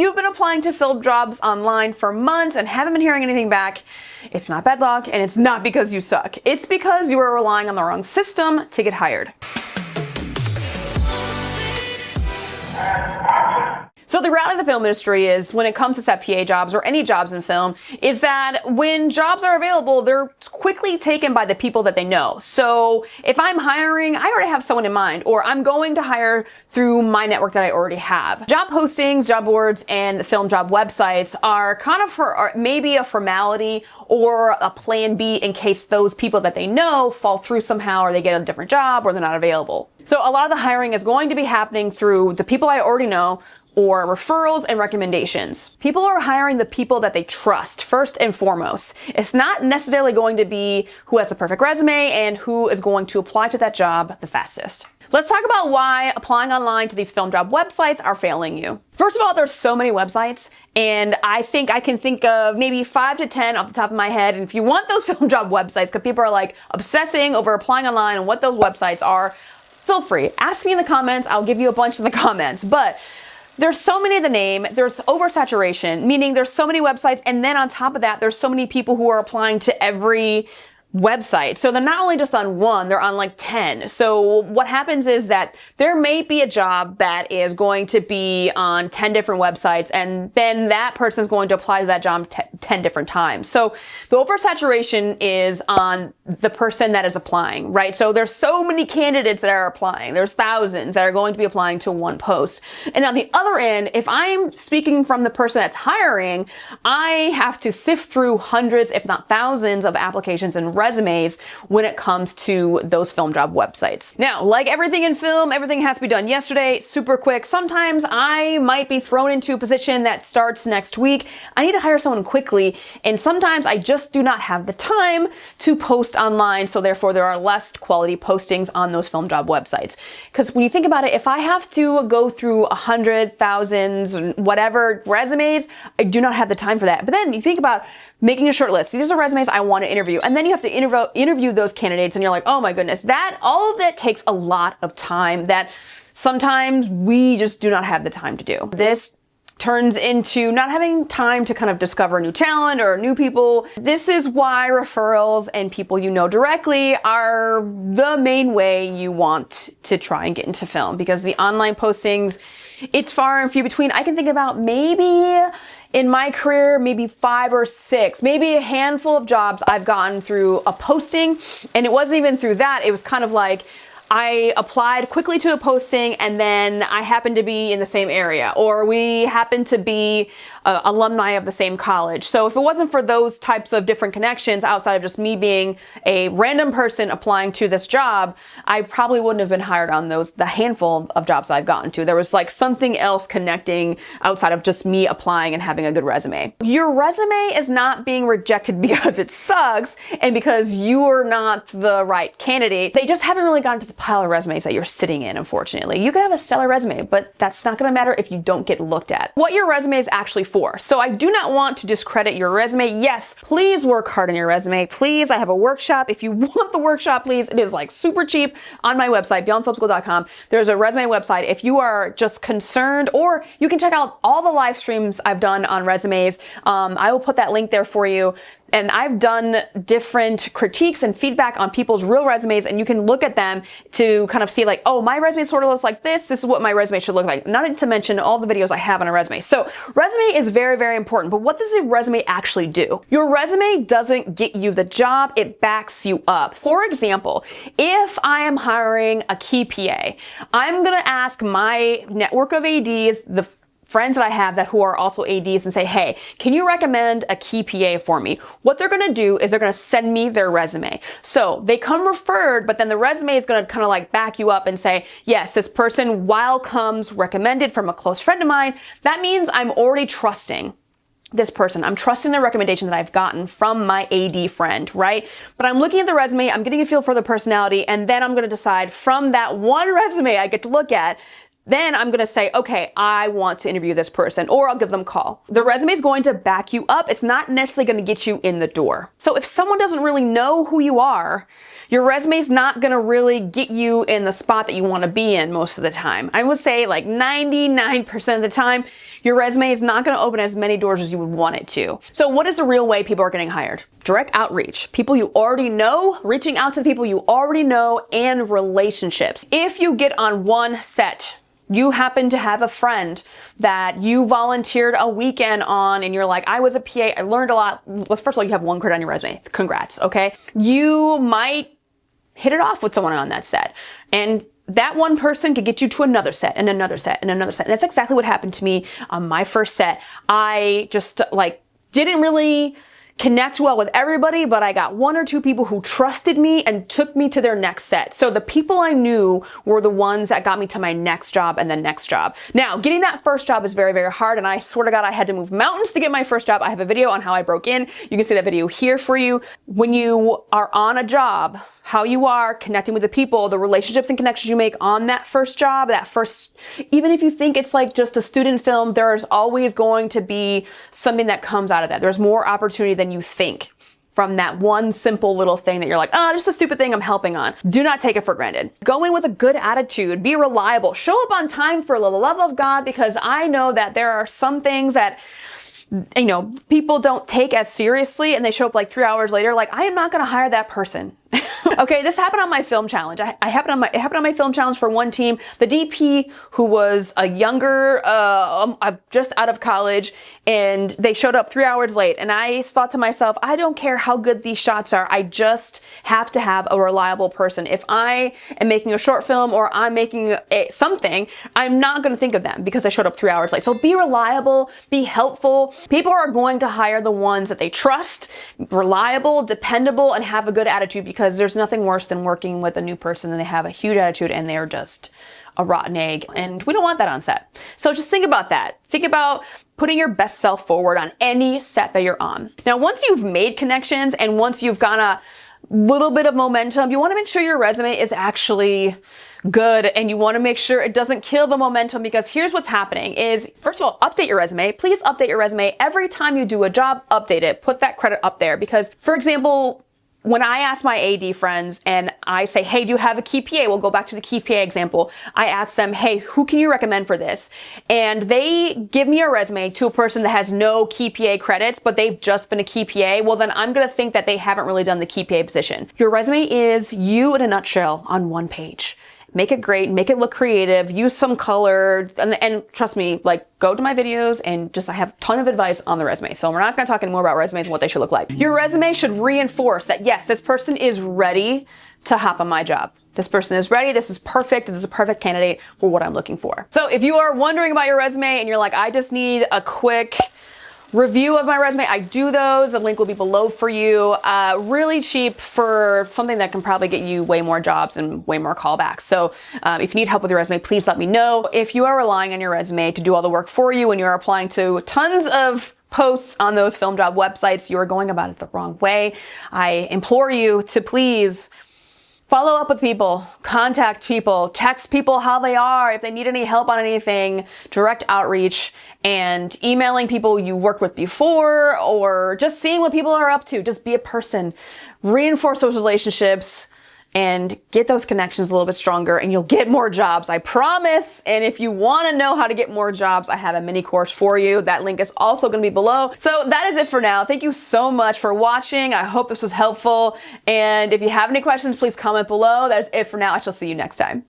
you've been applying to fill jobs online for months and haven't been hearing anything back, it's not bad luck and it's not because you suck. It's because you are relying on the wrong system to get hired. So the reality of the film industry is, when it comes to set PA jobs or any jobs in film, is that when jobs are available, they're quickly taken by the people that they know. So if I'm hiring, I already have someone in mind, or I'm going to hire through my network that I already have. Job postings, job boards, and the film job websites are kind of maybe a formality or a plan B in case those people that they know fall through somehow, or they get a different job, or they're not available. So a lot of the hiring is going to be happening through the people I already know, or referrals and recommendations. People are hiring the people that they trust first and foremost. It's not necessarily going to be who has a perfect resume and who is going to apply to that job the fastest. Let's talk about why applying online to these film job websites are failing you. First of all, there's so many websites, and I think I can think of maybe 5 to 10 off the top of my head. And if you want those film job websites, because people are like obsessing over applying online and what those websites are, feel free. Ask me in the comments. I'll give you a bunch in the comments. But there's so many to name. There's oversaturation, meaning there's so many websites, and then on top of that, there's so many people who are applying to every website. So they're not only just on one, they're on like 10. So what happens is that there may be a job that is going to be on 10 different websites, and then that person is going to apply to that job 10 different times. So the oversaturation is on the person that is applying, right? So there's so many candidates that are applying. There's thousands that are going to be applying to one post. And on the other end, if I'm speaking from the person that's hiring, I have to sift through hundreds, if not thousands, of applications and resumes when it comes to those film job websites. Now, like everything in film, everything has to be done yesterday, super quick. Sometimes I might be thrown into a position that starts next week. I need to hire someone quickly, and sometimes I just do not have the time to post online, so therefore there are less quality postings on those film job websites. Because when you think about it, if I have to go through 100, thousands, whatever resumes, I do not have the time for that. But then you think about making a short list. These are resumes I want to interview. And then you have to interview those candidates, and you're like, oh my goodness, all of that takes a lot of time that sometimes we just do not have the time to do. This turns into not having time to kind of discover new talent or new people. This is why referrals and people you know directly are the main way you want to try and get into film, because the online postings, it's far and few between. I can think about maybe in my career, maybe 5 or 6, maybe a handful of jobs I've gotten through a posting. And it wasn't even through that. It was kind of like I applied quickly to a posting, and then I happened to be in the same area, or we happened to be alumni of the same college. So if it wasn't for those types of different connections outside of just me being a random person applying to this job, I probably wouldn't have been hired on the handful of jobs I've gotten to. There was like something else connecting outside of just me applying and having a good resume. Your resume is not being rejected because it sucks and because you're not the right candidate. They just haven't really gotten to the pile of resumes that you're sitting in, unfortunately. You can have a stellar resume, but that's not going to matter if you don't get looked at. What your resume is actually for. So I do not want to discredit your resume. Yes, please work hard on your resume. Please, I have a workshop. If you want the workshop, please, it is like super cheap on my website, beyondfilmschool.com. There's a resume website. If you are just concerned, or you can check out all the live streams I've done on resumes. I will put that link there for you. And I've done different critiques and feedback on people's real resumes, and you can look at them to kind of see like, oh, my resume sort of looks like this. This is what my resume should look like. Not to mention all the videos I have on a resume. So resume is very, very important. But what does a resume actually do? Your resume doesn't get you the job. It backs you up. For example, if I am hiring a key PA, I'm going to ask my network of ADs, the friends that I have who are also ADs, and say, hey, can you recommend a key PA for me? What they're going to do is they're going to send me their resume. So they come referred, but then the resume is going to kind of like back you up and say, yes, this person, while comes recommended from a close friend of mine, that means I'm already trusting this person. I'm trusting the recommendation that I've gotten from my AD friend, right? But I'm looking at the resume, I'm getting a feel for the personality, and then I'm going to decide from that one resume I get to look at, then I'm going to say, okay, I want to interview this person, or I'll give them a call. The resume is going to back you up. It's not necessarily going to get you in the door. So if someone doesn't really know who you are, your resume is not going to really get you in the spot that you want to be in most of the time. I would say like 99% of the time, your resume is not going to open as many doors as you would want it to. So what is the real way people are getting hired? Direct outreach, people you already know, reaching out to the people you already know, and relationships. If you get on one set, you happen to have a friend that you volunteered a weekend on and you're like, I was a PA, I learned a lot. Well, first of all, you have one credit on your resume. Congrats, okay? You might hit it off with someone on that set. And that one person could get you to another set and another set and another set. And that's exactly what happened to me on my first set. I just didn't really connect well with everybody, but I got one or two people who trusted me and took me to their next set. So the people I knew were the ones that got me to my next job and the next job. Now, getting that first job is very, very hard, and I swear to God, I had to move mountains to get my first job. I have a video on how I broke in. You can see that video here for you. When you are on a job, how you are connecting with the people, the relationships and connections you make on that first job, even if you think it's like just a student film, there's always going to be something that comes out of that. There's more opportunity than you think from that one simple little thing that you're like, oh, just a stupid thing I'm helping on. Do not take it for granted. Go in with a good attitude, be reliable, show up on time for the love of God, because I know that there are some things that people don't take as seriously, and they show up like 3 hours later, like, I am not going to hire that person. Okay, this happened on my film challenge. It happened on my film challenge for one team. The DP, who was a younger, just out of college, and they showed up 3 hours late. And I thought to myself, I don't care how good these shots are. I just have to have a reliable person. If I am making a short film or I'm making something, I'm not going to think of them because I showed up 3 hours late. So be reliable, be helpful. People are going to hire the ones that they trust, reliable, dependable, and have a good attitude, because there's nothing worse than working with a new person and they have a huge attitude and they're just a rotten egg. And we don't want that on set. So just think about that. Think about putting your best self forward on any set that you're on. Now, once you've made connections and once you've got a little bit of momentum, you want to make sure your resume is actually good, and you want to make sure it doesn't kill the momentum, because here's what's happening is, first of all, update your resume. Please update your resume. Every time you do a job, update it. Put that credit up there, because, for example, when I ask my AD friends and I say, hey, do you have a key PA? We'll go back to the key PA example. I ask them, hey, who can you recommend for this? And they give me a resume to a person that has no key PA credits, but they've just been a key PA. Well, then I'm going to think that they haven't really done the key PA position. Your resume is you in a nutshell on one page. Make it great, make it look creative, use some color, and trust me, go to my videos and I have a ton of advice on the resume. So we're not going to talk anymore about resumes and what they should look like. Your resume should reinforce that, yes, this person is ready to hop on my job. This person is ready. This is perfect. This is a perfect candidate for what I'm looking for. So if you are wondering about your resume and you're like, I just need a quick review of my resume, I do those. The link will be below for you. Really cheap for something that can probably get you way more jobs and way more callbacks. So if you need help with your resume, please let me know. If you are relying on your resume to do all the work for you and you're applying to tons of posts on those film job websites, you are going about it the wrong way. I implore you to please follow up with people, contact people, text people how they are, if they need any help on anything, direct outreach, and emailing people you worked with before, or just seeing what people are up to. Just be a person, reinforce those relationships, and get those connections a little bit stronger, and you'll get more jobs, I promise. And if you want to know how to get more jobs, I have a mini course for you. That link is also going to be below. So that is it for now. Thank you so much for watching. I hope this was helpful. And if you have any questions, please comment below. That is it for now. I shall see you next time.